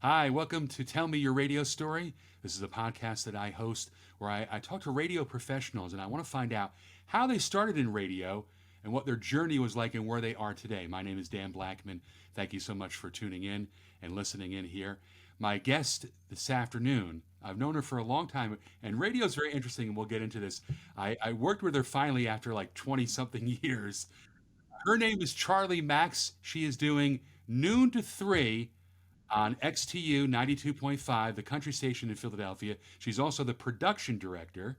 Hi, welcome to Tell Me Your Radio Story. This is a podcast that I host where I talk to radio professionals and I want to find out how they started in radio and what their journey was like and where they are today. My name is Dan Blackman. Thank you so much for tuning in and listening in here. My guest this afternoon, I've known her for a long time, and radio is very interesting, and we'll get into this. I worked with her finally after like 20 something years. Her name is Charlie Maxx. She is doing noon to 3 on XTU 92.5, the country station in Philadelphia. She's also the production director.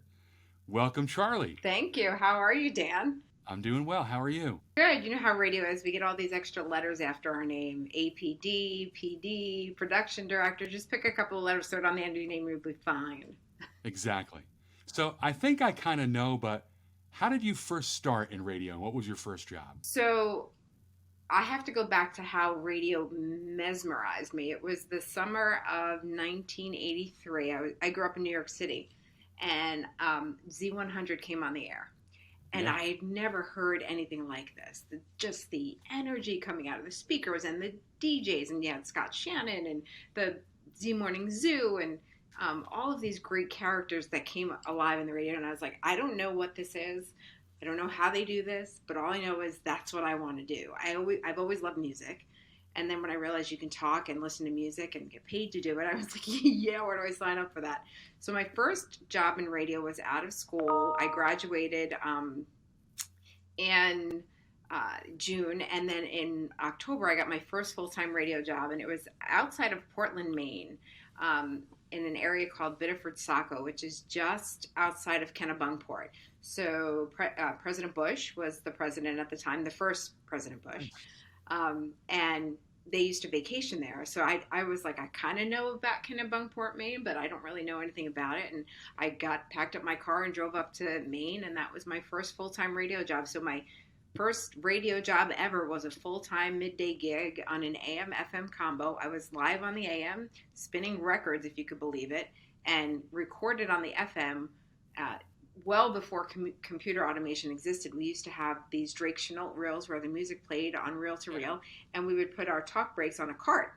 Welcome, Charlie. Thank you. How are you, Dan? I'm doing well. How are you? Good. You know how radio is. We get all these extra letters after our name. APD, PD, production director. Just pick a couple of letters, throw it on the end of your name, you'll be fine. Exactly. So I think I kind of know, but how did you first start in radio? What was your first job? So I have to go back to how radio mesmerized me. It was the summer of 1983. I grew up in New York City, and Z100 came on the air. And Yeah. I had never heard anything like this. Just the energy coming out of the speakers and the DJs, and you had Scott Shannon and the Z Morning Zoo and all of these great characters that came alive in the radio. And I was like, I don't know what this is. I don't know how they do this, but all I know is that's what I want to do. I've always loved music. And then when I realized you can talk and listen to music and get paid to do it, I was like, yeah, where do I sign up for that? So my first job in radio was out of school. I graduated in June, and then in October I got my first full-time radio job, and it was outside of Portland, Maine, in an area called Biddeford Saco, which is just outside of Kennebunkport. So President Bush was the president at the time, the first President Bush. And they used to vacation there. So I was like, I kind of know about Kennebunkport, Maine, but I don't really know anything about it. And I packed up my car and drove up to Maine, and that was my first full-time radio job. So my first radio job ever was a full-time midday gig on an AM FM combo. I was live on the AM, spinning records, if you could believe it, and recorded on the FM. Well before computer automation existed, we used to have these Drake Chenault reels where the music played on reel to reel, and we would put our talk breaks on a cart,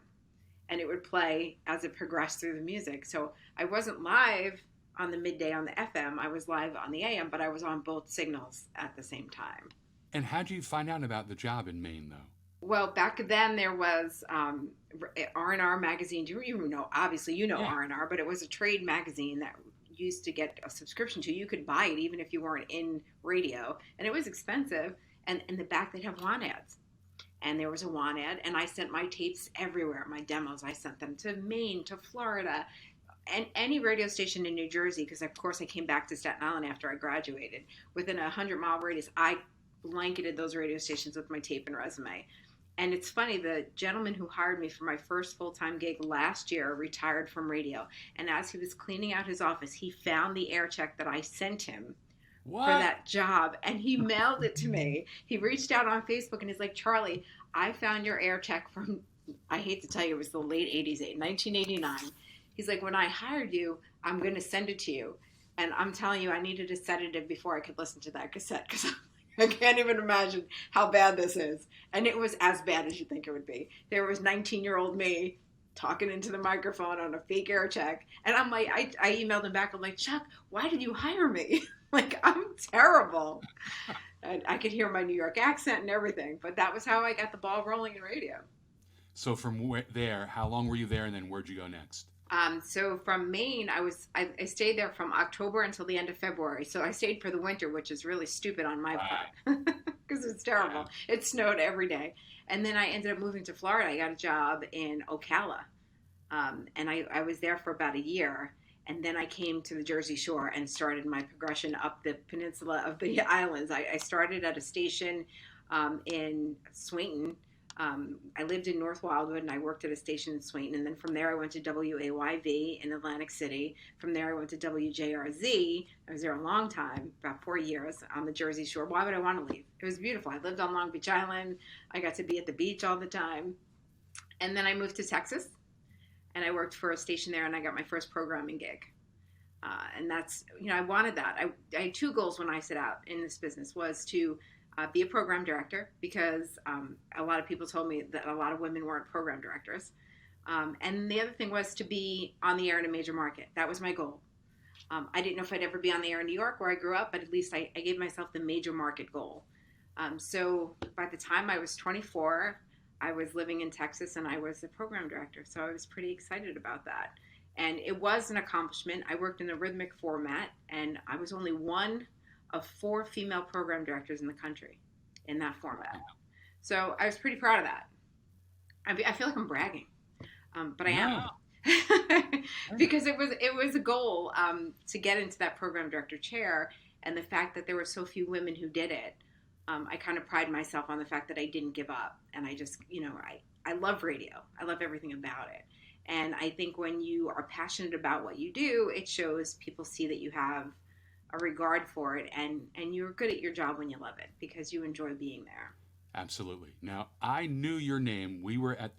and it would play as it progressed through the music. So I wasn't live on the midday on the FM, I was live on the AM, but I was on both signals at the same time. And how did you find out about the job in Maine, though? Well, back then there was R&R magazine. Do you even know? Obviously, you know Yeah. R&R, but it was a trade magazine that used to get a subscription to. You could buy it even if you weren't in radio, and it was expensive. And in the back they'd have want ads, and there was a want ad, and I sent my tapes everywhere, my demos. I sent them to Maine, to Florida, and any radio station in New Jersey, because of course I came back to Staten Island after I graduated. Within a 100-mile radius, I blanketed those radio stations with my tape and resume. And it's funny, the gentleman who hired me for my first full-time gig last year retired from radio. And as he was cleaning out his office, he found the air check that I sent him What? for that job, and he mailed it to me. He reached out on Facebook and he's like, Charlie, I found your air check from, I hate to tell you, it was the late 80s, 1989. He's like, when I hired you, I'm going to send it to you. And I'm telling you, I needed a sedative before I could listen to that cassette, because I can't even imagine how bad this is. And it was as bad as you think it would be. There was 19-year-old me talking into the microphone on a fake air check. And I'm like, I emailed him back. I'm like, Chuck, why did you hire me? Like, I'm terrible. And I could hear my New York accent and everything. But that was how I got the ball rolling in radio. So from there, how long were you there, and then where'd you go next? So from Maine, I stayed there from October until the end of February. So I stayed for the winter, which is really stupid on my part because it's terrible. Yeah. It snowed every day. And then I ended up moving to Florida. I got a job in Ocala. And I was there for about a year. And then I came to the Jersey Shore and started my progression up the peninsula of the islands. I started at a station in Swainton. I lived in North Wildwood, and I worked at a station in Swainton. And then from there, I went to WAYV in Atlantic City. From there, I went to WJRZ. I was there a long time, about 4 years, on the Jersey Shore. Why would I want to leave? It was beautiful. I lived on Long Beach Island. I got to be at the beach all the time. And then I moved to Texas, and I worked for a station there, and I got my first programming gig. And that's, I wanted that. I had two goals when I set out in this business, was to be a program director, because a lot of people told me that a lot of women weren't program directors. And the other thing was to be on the air in a major market. That was my goal. I didn't know if I'd ever be on the air in New York where I grew up, but at least I gave myself the major market goal. So by the time I was 24, I was living in Texas and I was the program director. So I was pretty excited about that. And it was an accomplishment. I worked in a rhythmic format, and I was only one of 4 female program directors in the country in that format. So I was pretty proud of that. I feel like I'm bragging, but I am. Because it was a goal to get into that program director chair, and the fact that there were so few women who did it, I kind of pride myself on the fact that I didn't give up, and I just I love radio. I love everything about it, and I think when you are passionate about what you do, it shows. People see that you have a regard for it, and you're good at your job when you love it because you enjoy being there. Absolutely. Now, I knew your name. We were at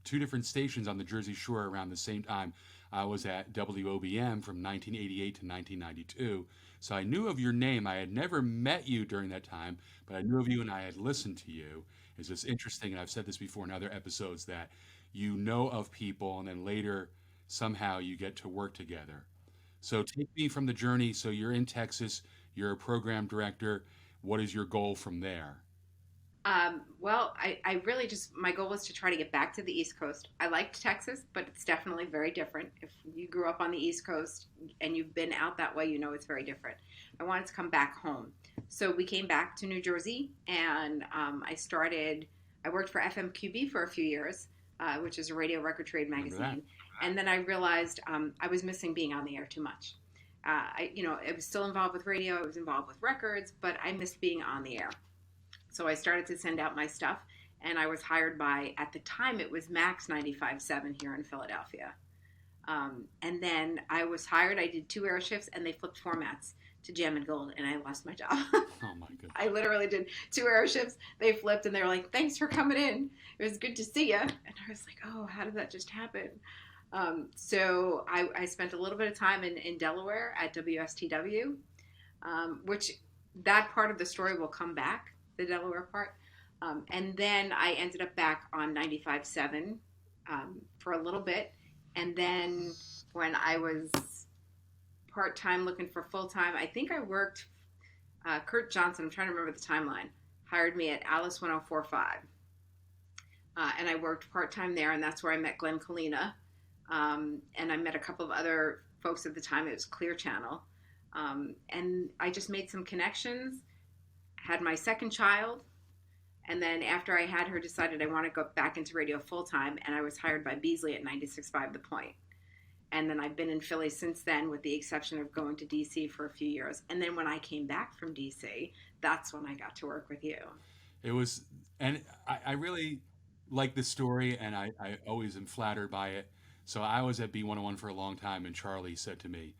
2 different stations on the Jersey Shore around the same time. I was at WOBM from 1988 to 1992. So I knew of your name. I had never met you during that time, but I knew of you and I had listened to you. It's just interesting, and I've said this before in other episodes, that you know of people and then later somehow you get to work together. So take me from the journey. So you're in Texas, you're a program director. What is your goal from there? Well, I really just, my goal was to try to get back to the East Coast. I liked Texas, but it's definitely very different. If you grew up on the East Coast and you've been out that way, you know it's very different. I wanted to come back home. So we came back to New Jersey, and I worked for FMQB for a few years, which is a radio record trade Remember that? magazine. And then I realized I was missing being on the air too much. I was still involved with radio, I was involved with records, but I missed being on the air. So I started to send out my stuff, and I was hired by, at the time, it was Max 95.7 here in Philadelphia. And then I was hired, I did 2 air shifts, and they flipped formats to Jam and Gold, and I lost my job. Oh my goodness. I literally did 2 air shifts, they flipped, and they were like, thanks for coming in. It was good to see you. And I was like, oh, how did that just happen? So I spent a little bit of time in Delaware at WSTW, which that part of the story will come back, the Delaware part. And then I ended up back on 95.7 for a little bit. And then when I was part-time looking for full-time, I think I worked, Kurt Johnson, I'm trying to remember the timeline, hired me at Alice 104.5. And I worked part-time there, and that's where I met Glenn Kalina. And I met a couple of other folks at the time. It was Clear Channel. And I just made some connections, had my second child, and then after I had her, decided I want to go back into radio full-time, and I was hired by Beasley at 96.5 The Point. And then I've been in Philly since then, with the exception of going to DC for a few years. And then when I came back from DC, that's when I got to work with you. It was, and I really like this story, and I always am flattered by it. So I was at B101 for a long time, and Charlie said to me,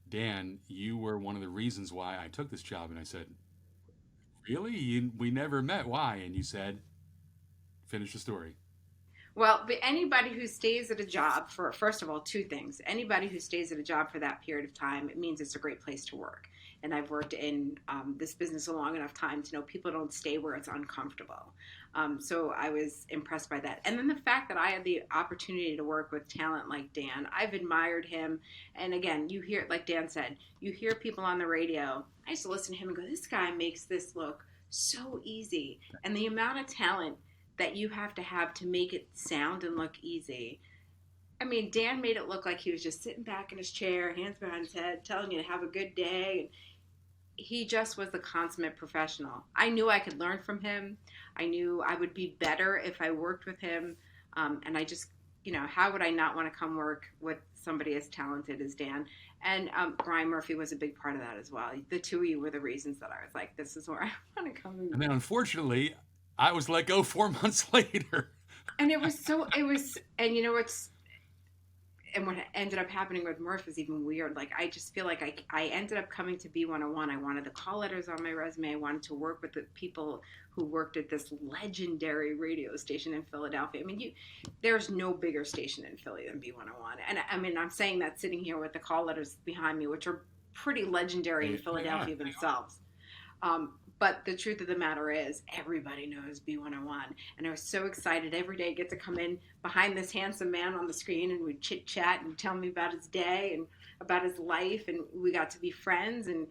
Dan, you were one of the reasons why I took this job. And I said, really? We never met. Why? And you said, finish the story. Well, but anybody who stays at a job for, first of all, 2 things. Anybody who stays at a job for that period of time, it means it's a great place to work. And I've worked in this business a long enough time to know people don't stay where it's uncomfortable. So I was impressed by that. And then the fact that I had the opportunity to work with talent like Dan, I've admired him. And again, you hear, like Dan said, you hear people on the radio. I used to listen to him and go, this guy makes this look so easy. And the amount of talent that you have to make it sound and look easy. I mean, Dan made it look like he was just sitting back in his chair, hands behind his head, telling you to have a good day. He just was a consummate professional. I knew I could learn from him. I knew I would be better if I worked with him. And I just, how would I not want to come work with somebody as talented as Dan? And Brian Murphy was a big part of that as well. The 2 of you were the reasons that I was like, this is where I want to come. And then unfortunately, I was let go 4 months later. And and you know what's, and what ended up happening with Murph is even weird. Like, I just feel like I ended up coming to B101. I wanted the call letters on my resume. I wanted to work with the people who worked at this legendary radio station in Philadelphia. I mean, there's no bigger station in Philly than B101. And I mean, I'm saying that sitting here with the call letters behind me, which are pretty legendary in Philadelphia themselves. But the truth of the matter is, everybody knows B101. And I was so excited every day to get to come in behind this handsome man on the screen, and we'd chit chat and tell me about his day and about his life. And we got to be friends. And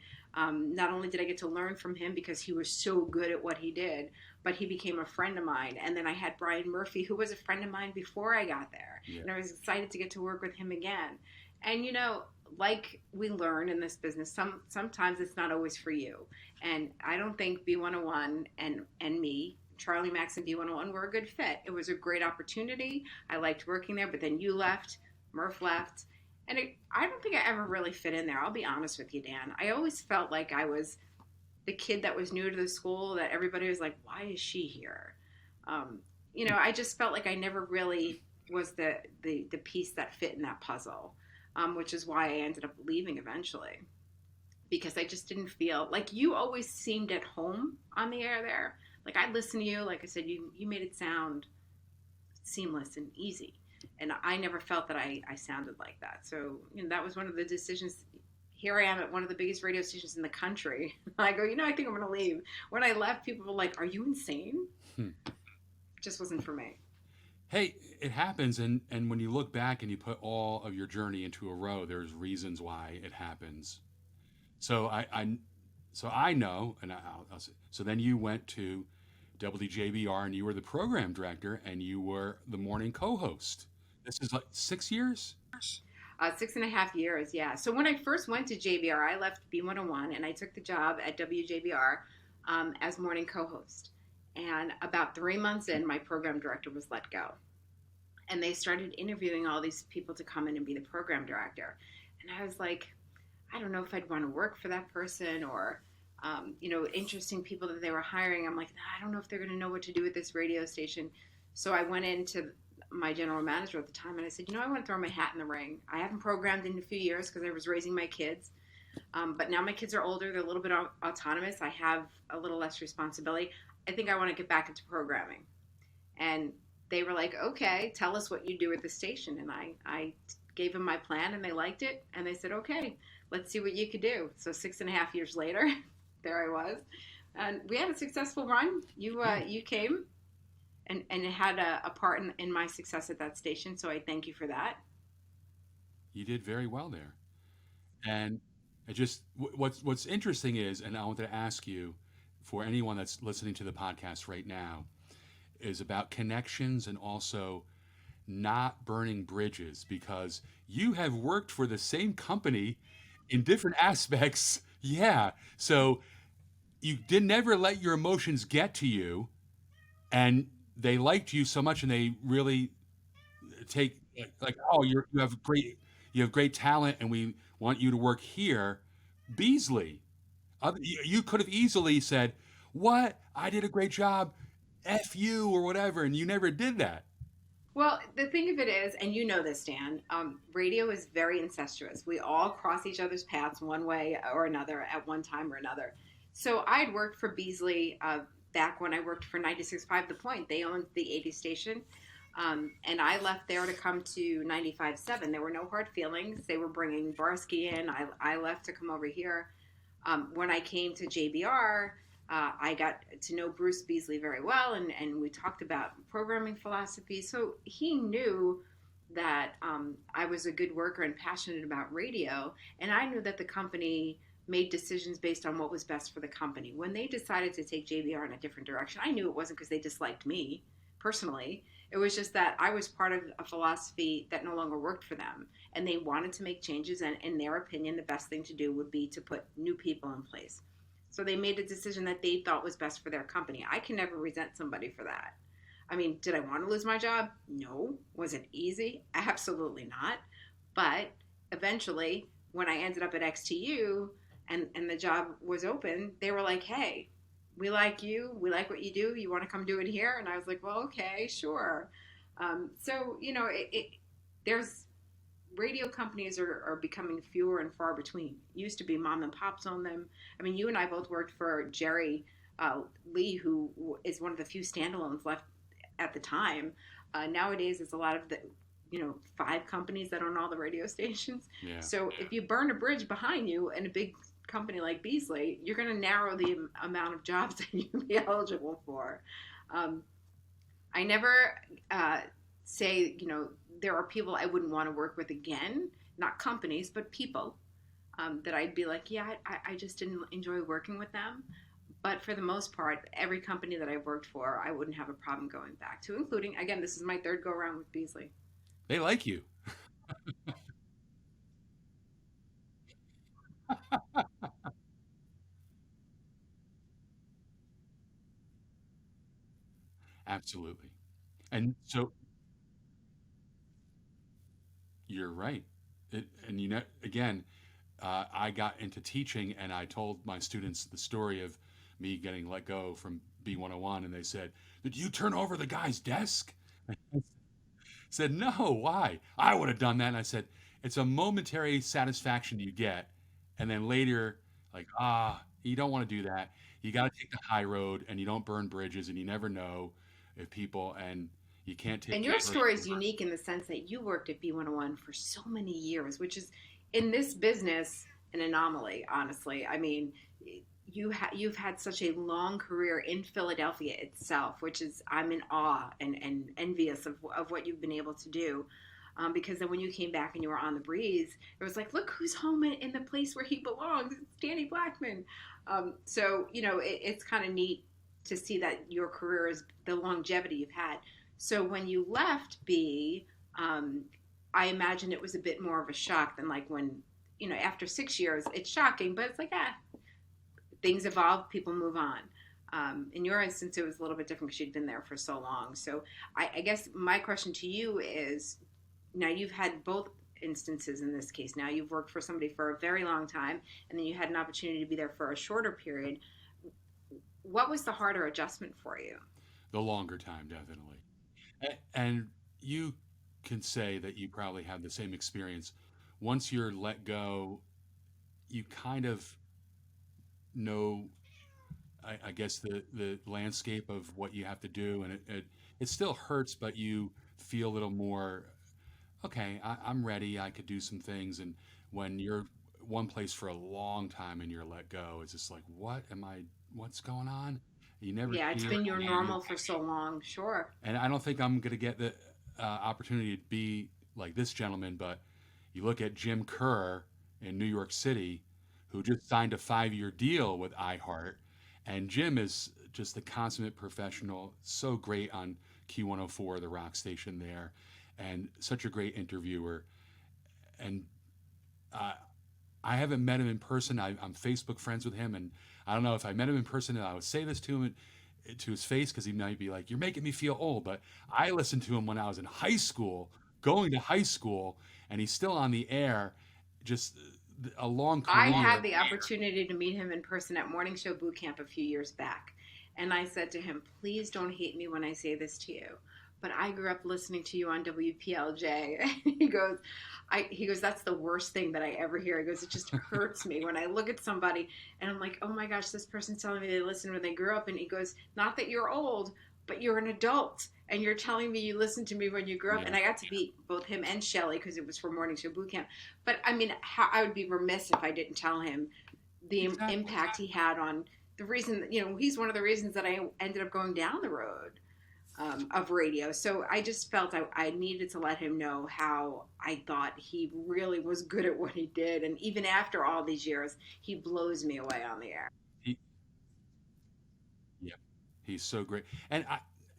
not only did I get to learn from him because he was so good at what he did, but he became a friend of mine. And then I had Brian Murphy, who was a friend of mine before I got there. Yeah. And I was excited to get to work with him again. And, like we learn in this business, sometimes it's not always for you. And I don't think B101 and me, Charlie Maxx and B101, were a good fit. It was a great opportunity. I liked working there, but then you left, Murph left. And I don't think I ever really fit in there. I'll be honest with you, Dan. I always felt like I was the kid that was new to the school, that everybody was like, why is she here? I just felt like I never really was the piece that fit in that puzzle. Which is why I ended up leaving eventually, because I just didn't feel like you always seemed at home on the air there. Like, I'd listen to you, like I said, you made it sound seamless and easy. And I never felt that I sounded like that. So, that was one of the decisions. Here I am at one of the biggest radio stations in the country. I go, I think I'm going to leave. When I left, people were like, are you insane? It just wasn't for me. Hey, it happens, and when you look back and you put all of your journey into a row, there's reasons why it happens. So I know, and I'll say, so then you went to WJBR and you were the program director and you were the morning co-host. This is like 6 years? 6.5 years, yeah. So when I first went to JBR, I left B101 and I took the job at WJBR as morning co-host. And about 3 months in, my program director was let go. And they started interviewing all these people to come in and be the program director. And I was like, I don't know if I'd want to work for that person, or, interesting people that they were hiring. I'm like, I don't know if they're going to know what to do with this radio station. So I went into my general manager at the time and I said, I want to throw my hat in the ring. I haven't programmed in a few years because I was raising my kids. But now my kids are older. They're a little bit autonomous. I have a little less responsibility. I think I want to get back into programming. And they were like, okay, tell us what you do at the station. And I gave them my plan and they liked it. And they said, okay, let's see what you could do. So 6.5 years later, there I was. And we had a successful run. You came and had a part in my success at that station. So I thank you for that. You did very well there. And it just, what's interesting is, and I wanted to ask you, for anyone that's listening to the podcast right now, is about connections and also not burning bridges, because you have worked for the same company in different aspects. Yeah. So you did never let your emotions get to you, and they liked you so much and they really take like, oh, you have great talent and we want you to work here. Beasley, you could have easily said, what? I did a great job. F you or whatever. And you never did that. Well, the thing of it is, and you know this, Dan, radio is very incestuous. We all cross each other's paths one way or another at one time or another. So I'd worked for Beasley back when I worked for 96.5 The Point. They owned the 80 station. And I left there to come to 95.7. There were no hard feelings. They were bringing Barsky in. I left to come over here. When I came to JBR, I got to know Bruce Beasley very well, and we talked about programming philosophy. So he knew that I was a good worker and passionate about radio, and I knew that the company made decisions based on what was best for the company. When they decided to take JBR in a different direction, I knew it wasn't because they disliked me personally. It was just that I was part of a philosophy that no longer worked for them, and they wanted to make changes, and in their opinion, the best thing to do would be to put new people in place. So they made a decision that they thought was best for their company. I can never resent somebody for that. I mean, did I want to lose my job? No. Was it easy? Absolutely not. But eventually, when I ended up at XTU and the job was open, they were like, hey, we like you. We like what you do. You want to come do it here? And I was like, well, okay, sure. So, there's radio companies are becoming fewer and far between. It used to be mom and pops own them. I mean, you and I both worked for Jerry Lee, who is one of the few standalones left at the time. Nowadays, it's a lot of the 5 companies that own all the radio stations. Yeah. So if you burn a bridge behind you and a big company like Beasley, you're going to narrow the amount of jobs that you can be eligible for. Um, I never uh, say, there are people I wouldn't want to work with again, not companies, but people that I'd be like, yeah, I just didn't enjoy working with them. But for the most part, every company that I've worked for, I wouldn't have a problem going back to, including, again, this is my third go around with Beasley. They like you. Absolutely. And so you're right. And again, I got into teaching and I told my students the story of me getting let go from B101, and they said, "Did you turn over the guy's desk?" I said, "No, why? I would have done that." And I said, "It's a momentary satisfaction you get, and then later, like, you don't want to do that. You got to take the high road, and you don't burn bridges, and you never know if people, and you can't take And it your story is personally." unique in the sense that you worked at B101 for so many years, which is in this business an anomaly, honestly. I mean, you've had such a long career in Philadelphia itself, which is I'm in awe and envious of what you've been able to do. Because then when you came back and you were on the breeze, it was like, look who's home in the place where he belongs. It's Danny Blackman. So, it's kind of neat to see that your career is the longevity you've had. So when you left B, I imagine it was a bit more of a shock than like when, after 6 years, it's shocking, but it's like, things evolve, people move on. In your instance, it was a little bit different because you'd been there for so long. So I guess my question to you is, now you've had both instances in this case. Now you've worked for somebody for a very long time, and then you had an opportunity to be there for a shorter period. What was the harder adjustment for you? The longer time, definitely. And you can say that you probably have the same experience. Once you're let go, you kind of know, I guess, the landscape of what you have to do, and it still hurts, but you feel a little more, okay, I'm ready. I could do some things. And when you're one place for a long time and you're let go, it's just like, what's going on? You never Yeah, it's hear been your anything. normal for so long. Sure. And I don't think I'm going to get the opportunity to be like this gentleman, but you look at Jim Kerr in New York City, who just signed a 5-year deal with iHeart. And Jim is just the consummate professional, so great on Q104, the rock station there, and such a great interviewer. And uh, I haven't met him in person. I'm Facebook friends with him, and I don't know if I met him in person, and I would say this to him to his face because he might be like, "You're making me feel old." But I listened to him when I was in high school, going to high school, and he's still on the air. Just a long I had career. the opportunity to meet him in person at Morning Show Boot Camp a few years back. And I said to him, please don't hate me when I say this to you, but I grew up listening to you on WPLJ. And he goes, that's the worst thing that I ever hear. He goes, it just hurts me when I look at somebody and I'm like, oh my gosh, this person's telling me they listened when they grew up. And he goes, not that you're old, but you're an adult and you're telling me you listened to me when you grew up. Yeah, And I got to meet both him and Shelly because it was for Morning Show Boot Camp. But I mean, I would be remiss if I didn't tell him the exactly. impact he had on the reason, he's one of the reasons that I ended up going down the road of radio. So I just felt I needed to let him know how I thought he really was good at what he did. And even after all these years, he blows me away on the air. He, yeah, he's so great, and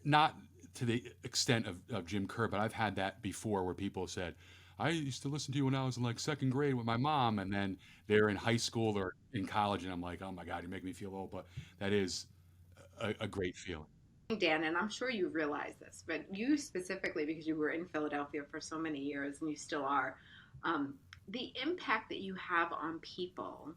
not to the extent of Jim Kerr, but I've had that before where people said, "I used to listen to you when I was in like second grade with my mom," and then they're in high school or in college, and I'm like, "Oh my God, you make me feel old," but that is a great feeling. Dan, and I'm sure you realize this, but you specifically, because you were in Philadelphia for so many years and you still are, the impact that you have on people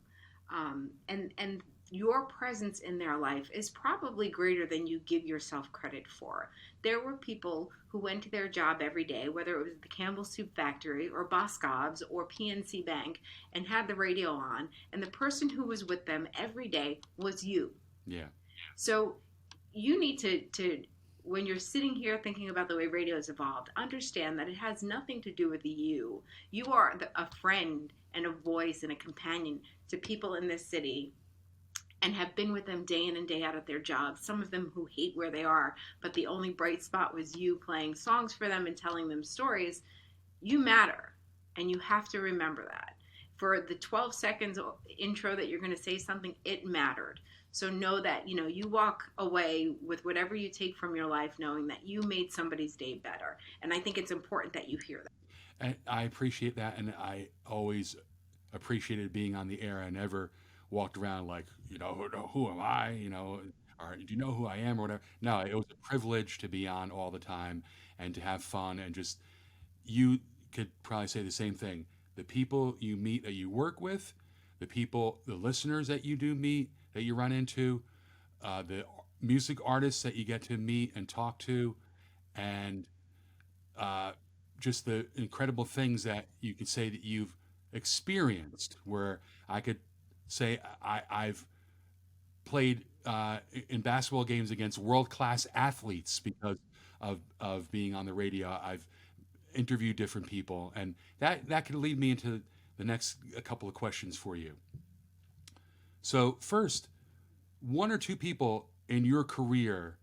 and your presence in their life is probably greater than you give yourself credit for. There were people who went to their job every day, whether it was the Campbell Soup Factory or Boscov's or PNC Bank, and had the radio on, and the person who was with them every day was you. Yeah, So you need to when you're sitting here thinking about the way radio has evolved, understand that it has nothing to do with you. You are a friend and a voice and a companion to people in this city and have been with them day in and day out at their jobs. Some of them who hate where they are, but the only bright spot was you playing songs for them and telling them stories. You matter, and you have to remember that. For the 12 seconds intro that you're going to say something, it mattered. So know that, you walk away with whatever you take from your life knowing that you made somebody's day better. And I think it's important that you hear that. And I appreciate that, and I always appreciated being on the air. I never walked around like, who am I, or do you know who I am or whatever. No, it was a privilege to be on all the time and to have fun and just, you could probably say the same thing. The people you meet that you work with, the listeners that you do meet, that you run into, the music artists that you get to meet and talk to, and uh, just the incredible things that you could say that you've experienced. Where I could say I've played in basketball games against world class athletes because of being on the radio. I've interviewed different people, and that could lead me into the next a couple of questions for you. So first, one or two people in your career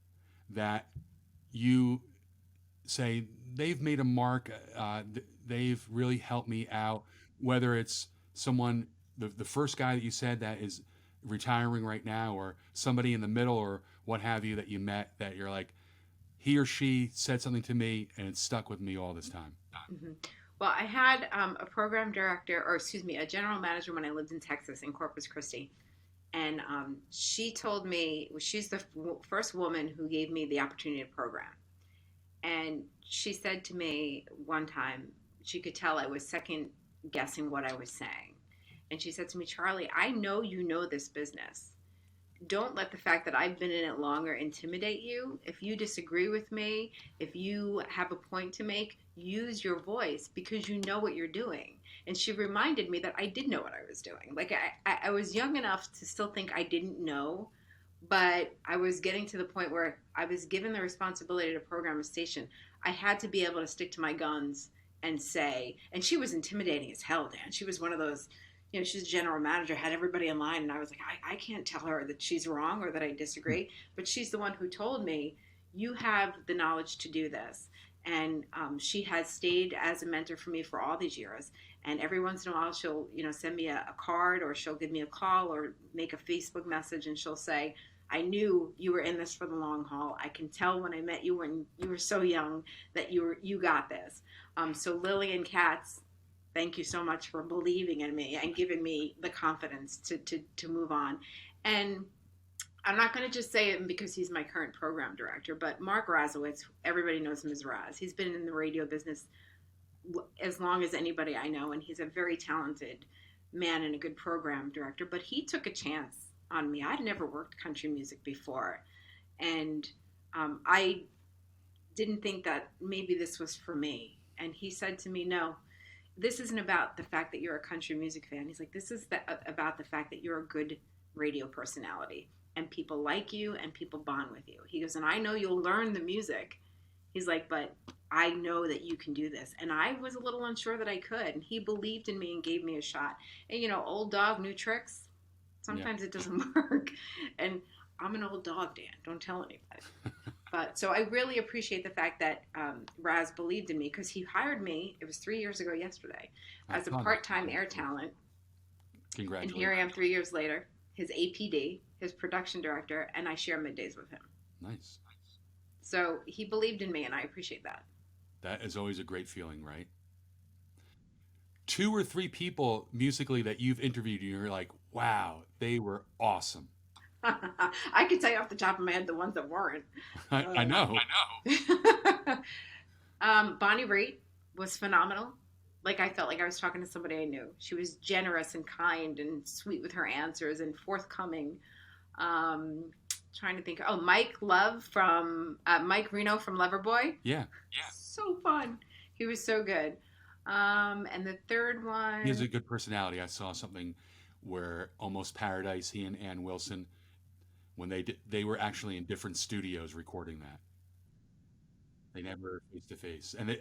that you say they've made a mark, they've really helped me out, whether it's someone, the first guy that you said that is retiring right now, or somebody in the middle, or what have you, that you met that you're like, he or she said something to me and it stuck with me all this time. Mm-hmm. Well, I had a program director, or excuse me, a general manager when I lived in Texas, in Corpus Christi. And she told me, she's the first woman who gave me the opportunity to program. And she said to me one time, she could tell I was second guessing what I was saying. And she said to me, Charlie, I know you know this business. Don't let the fact that I've been in it longer intimidate you. If you disagree with me, if you have a point to make, use your voice because you know what you're doing. And she reminded me that I did know what I was doing. Like I was young enough to still think I didn't know, but I was getting to the point where I was given the responsibility to program a station. I had to be able to stick to my guns and say, and she was intimidating as hell, Dan. She was one of those, she's a general manager, had everybody in line, and I was like, I can't tell her that she's wrong or that I disagree, but she's the one who told me, you have the knowledge to do this. And she has stayed as a mentor for me for all these years. And every once in a while, she'll, send me a card, or she'll give me a call or make a Facebook message, and she'll say, I knew you were in this for the long haul. I can tell when I met you when you were so young that you got this. So Lillian Katz, thank you so much for believing in me and giving me the confidence to move on. And I'm not going to just say it because he's my current program director, but Mark Razowitz, everybody knows him as Raz. He's been in the radio business as long as anybody I know, and he's a very talented man and a good program director, but he took a chance on me. I'd never worked country music before, and I didn't think that maybe this was for me. And he said to me, no, this isn't about the fact that you're a country music fan. He's like, this is about the fact that you're a good radio personality and people like you and people bond with you. He goes, and I know you'll learn the music. He's like, but I know that you can do this. And I was a little unsure that I could. And he believed in me and gave me a shot. And, old dog, new tricks. Sometimes it doesn't work. And I'm an old dog, Dan. Don't tell anybody. But so I really appreciate the fact that Raz believed in me, because he hired me, it was 3 years ago yesterday, as a part-time air talent. Congratulations. And here I am 3 years later, his APD, his production director, and I share middays with him. Nice. So he believed in me, and I appreciate that. That is always a great feeling, right? 2 or 3 people musically that you've interviewed, and you're like, wow, they were awesome. I could tell you off the top of my head the ones that weren't. I know. Bonnie Raitt was phenomenal. Like, I felt like I was talking to somebody I knew. She was generous and kind and sweet with her answers and forthcoming. Trying to think. Oh, Mike Reno from Loverboy. Yeah. So fun. He was so good. And the third one. He has a good personality. I saw something where Almost Paradise, he and Ann Wilson, when they were actually in different studios recording that. They never face to face. And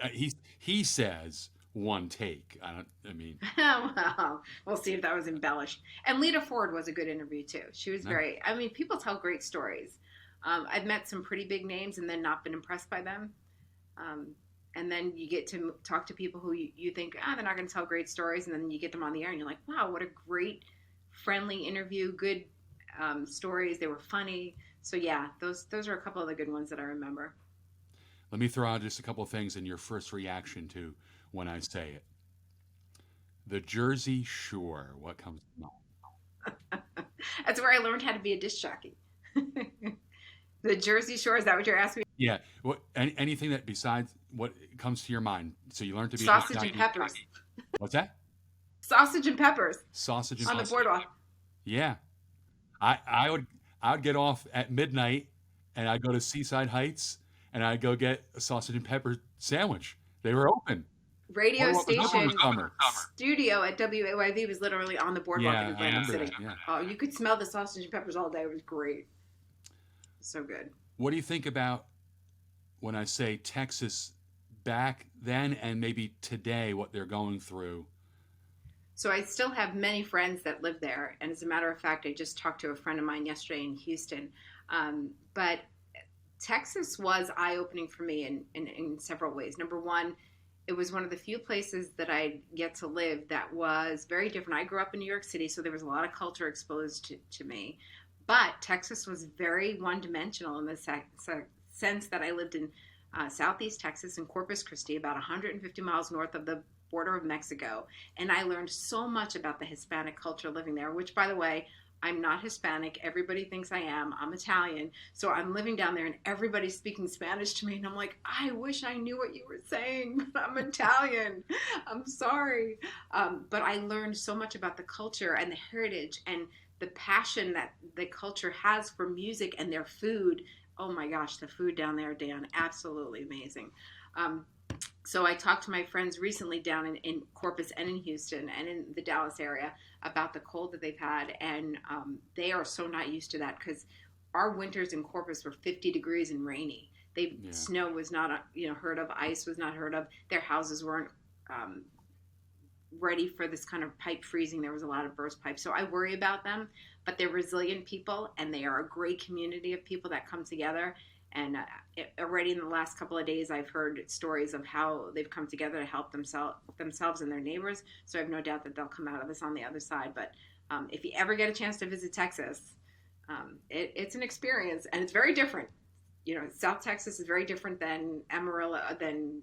he says one take. I don't. I mean, Well, we'll see if that was embellished. And Lita Ford was a good interview too. She was no. very. I mean, people tell great stories. I've met some pretty big names and then not been impressed by them. Um, and then you get to talk to people who you think, they're not going to tell great stories, and then you get them on the air, and you're like, wow, what a great, friendly interview. Good stories. They were funny. So yeah, those are a couple of the good ones that I remember. Let me throw out just a couple of things in your first reaction to when I say it. The Jersey Shore. What comes to mind? That's where I learned how to be a disc jockey. The Jersey Shore. Is that what you're asking me? Yeah. What? Anything that besides what comes to your mind? So you learned to be a disc Sausage and jockey. peppers. What's that? Sausage and peppers Sausage and on the peppers. boardwalk. Yeah. I would get off at midnight and I'd go to Seaside Heights and I'd go get a sausage and pepper sandwich. They were open. Radio Boardwalk was open station in the summer. studio at WAYV was literally on the boardwalk in Yeah, I Atlantic remember City. that. Yeah. Oh, you could smell the sausage and peppers all day. It was great. So good. What do you think about when I say Texas back then and maybe today, what they're going through? So I still have many friends that live there. And as a matter of fact, I just talked to a friend of mine yesterday in Houston. But Texas was eye-opening for me in several ways. Number one, it was one of the few places that I get to live that was very different. I grew up in New York City, so there was a lot of culture exposed to me. But Texas was very one-dimensional in the sense that I lived in southeast Texas in Corpus Christi, about 150 miles north of the border of Mexico. And I learned so much about the Hispanic culture living there, which, by the way, I'm not Hispanic. Everybody thinks I am. I'm Italian. So I'm living down there and everybody's speaking Spanish to me. And I'm like, I wish I knew what you were saying, but I'm Italian. I'm sorry. But I learned so much about the culture and the heritage and the passion that the culture has for music and their food. Oh my gosh, the food down there, Dan, absolutely amazing. So I talked to my friends recently down in Corpus and in Houston and in the Dallas area about the cold that they've had. And they are so not used to that because our winters in Corpus were 50 degrees and rainy. Snow was not heard of. Ice was not heard of. Their houses weren't ready for this kind of pipe freezing. There was a lot of burst pipes. So I worry about them, but they're resilient people and they are a great community of people that come together. And already in the last couple of days, I've heard stories of how they've come together to help themselves and their neighbors. So I have no doubt that they'll come out of this on the other side. But if you ever get a chance to visit Texas, it's an experience, and it's very different. South Texas is very different than Amarillo, than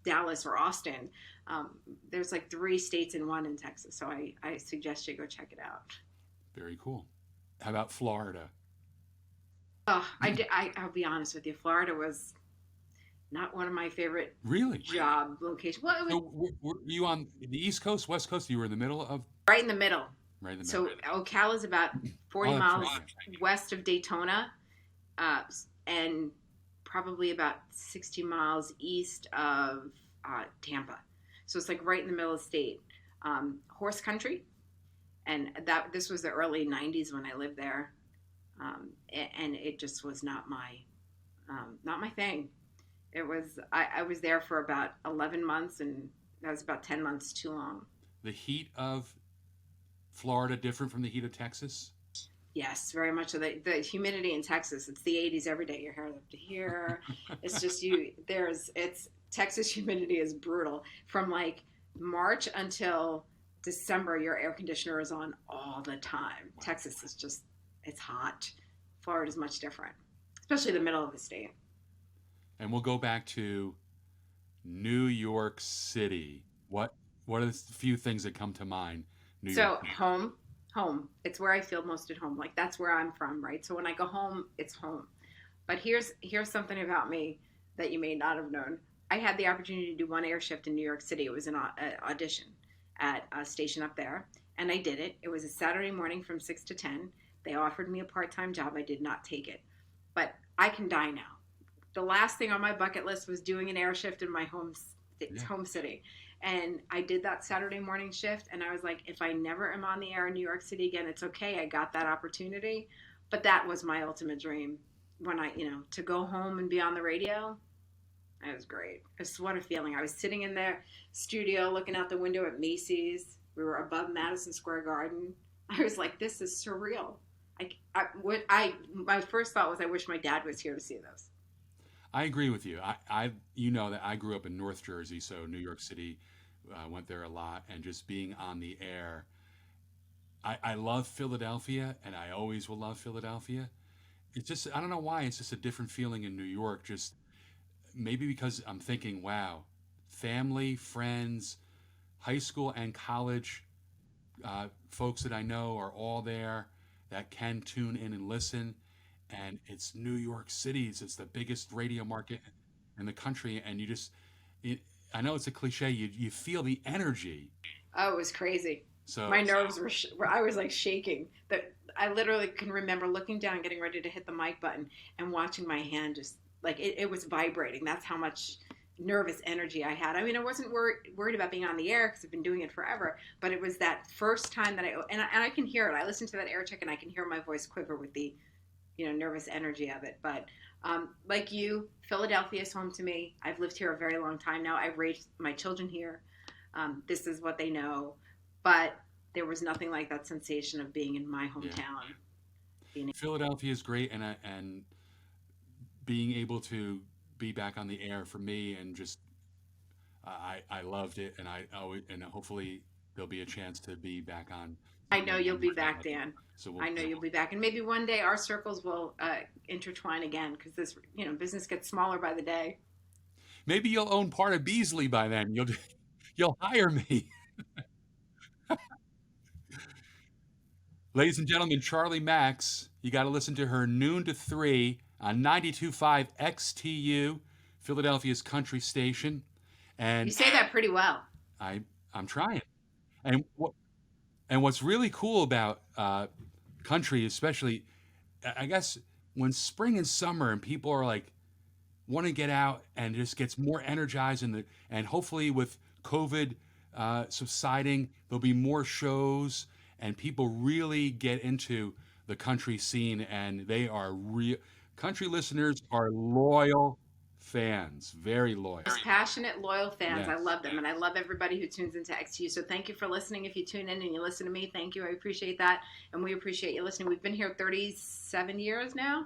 Dallas or Austin. There's like 3 states in one in Texas. So I suggest you go check it out. Very cool. How about Florida? Oh, I'll be honest with you. Florida was not one of my favorite Really? job locations. Well, it was So were you on the East Coast, West Coast? You were in the middle of right in the middle. right in the So middle. Ocala is about 40 Oh, that's miles right. west of Daytona, and probably about 60 miles east of Tampa. So it's like right in the middle of the state. Horse country, and this was the early 90s when I lived there. And it just was not my thing. It was I was there for about 11 months, and that was about 10 months too long. The heat of Florida different from the heat of Texas? Yes, very much. So the humidity in Texas, it's the 80s every day. Your hair up to here. It's just Texas humidity is brutal. From like March until December, your air conditioner is on all the time. Wow. Texas is just, it's hot. Florida is much different, especially the middle of the state. And we'll go back to New York City. What are the few things that come to mind? New So York. home. It's where I feel most at home. Like that's where I'm from, right? So when I go home, it's home. But here's something about me that you may not have known. I had the opportunity to do one air shift in New York City. It was an audition at a station up there, and I did it. It was a Saturday morning from 6 to 10. They offered me a part-time job. I did not take it, but I can die now. The last thing on my bucket list was doing an air shift in my home city. And I did that Saturday morning shift, and I was like, if I never am on the air in New York City again, it's okay. I got that opportunity. But that was my ultimate dream when to go home and be on the radio. It was great. Just what a feeling. I was sitting in their studio looking out the window at Macy's. We were above Madison Square Garden. I was like, this is surreal. My first thought was, I wish my dad was here to see this. I agree with you. You know that I grew up in North Jersey, so New York City, went there a lot, and just being on the air. I love Philadelphia, and I always will love Philadelphia. It's just, I don't know why, it's just a different feeling in New York. Just maybe because I'm thinking, wow, family, friends, high school and college folks that I know are all there that can tune in and listen. And it's New York City. It's the biggest radio market in the country. And you just, it, I know it's a cliche, you feel the energy. Oh, it was crazy. So, My nerves were I was like shaking. That I literally can remember looking down, getting ready to hit the mic button, and watching my hand just like it was vibrating. That's how much nervous energy I had. I mean, I wasn't worried about being on the air because I've been doing it forever, but it was that first time that and I can hear it. I listen to that air check and I can hear my voice quiver with the nervous energy of it. But like you, Philadelphia is home to me. I've lived here a very long time now. I've raised my children here. This is what they know. But there was nothing like that sensation of being in my hometown. Yeah. Philadelphia is great, and being able to be back on the air for me, and just I loved it, and I always, and hopefully there'll be a chance to be back on. I know you'll be back, Dan. So I know you'll be back, and maybe one day our circles will intertwine again, because this business gets smaller by the day. Maybe you'll own part of Beasley by then. You'll hire me. Ladies and gentlemen, Charlie Maxx. You got to listen to her noon to 3 on 92.5 XTU, Philadelphia's country station. And you say that pretty well. I'm trying. And what's really cool about country, especially, I guess, when spring and summer and people are like want to get out and just gets more energized, and hopefully with COVID subsiding, there'll be more shows and people really get into the country scene, and they are real. Country listeners are loyal fans, very loyal. Passionate, loyal fans. Yes. I love them, and I love everybody who tunes into XTU. So thank you for listening. If you tune in and you listen to me, thank you. I appreciate that, and we appreciate you listening. We've been here 37 years now,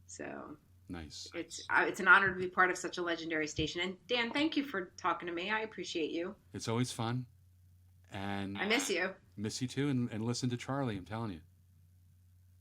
so nice. It's an honor to be part of such a legendary station. And Dan, thank you for talking to me. I appreciate you. It's always fun, and I miss you. Miss you too, and listen to Charlie. I'm telling you.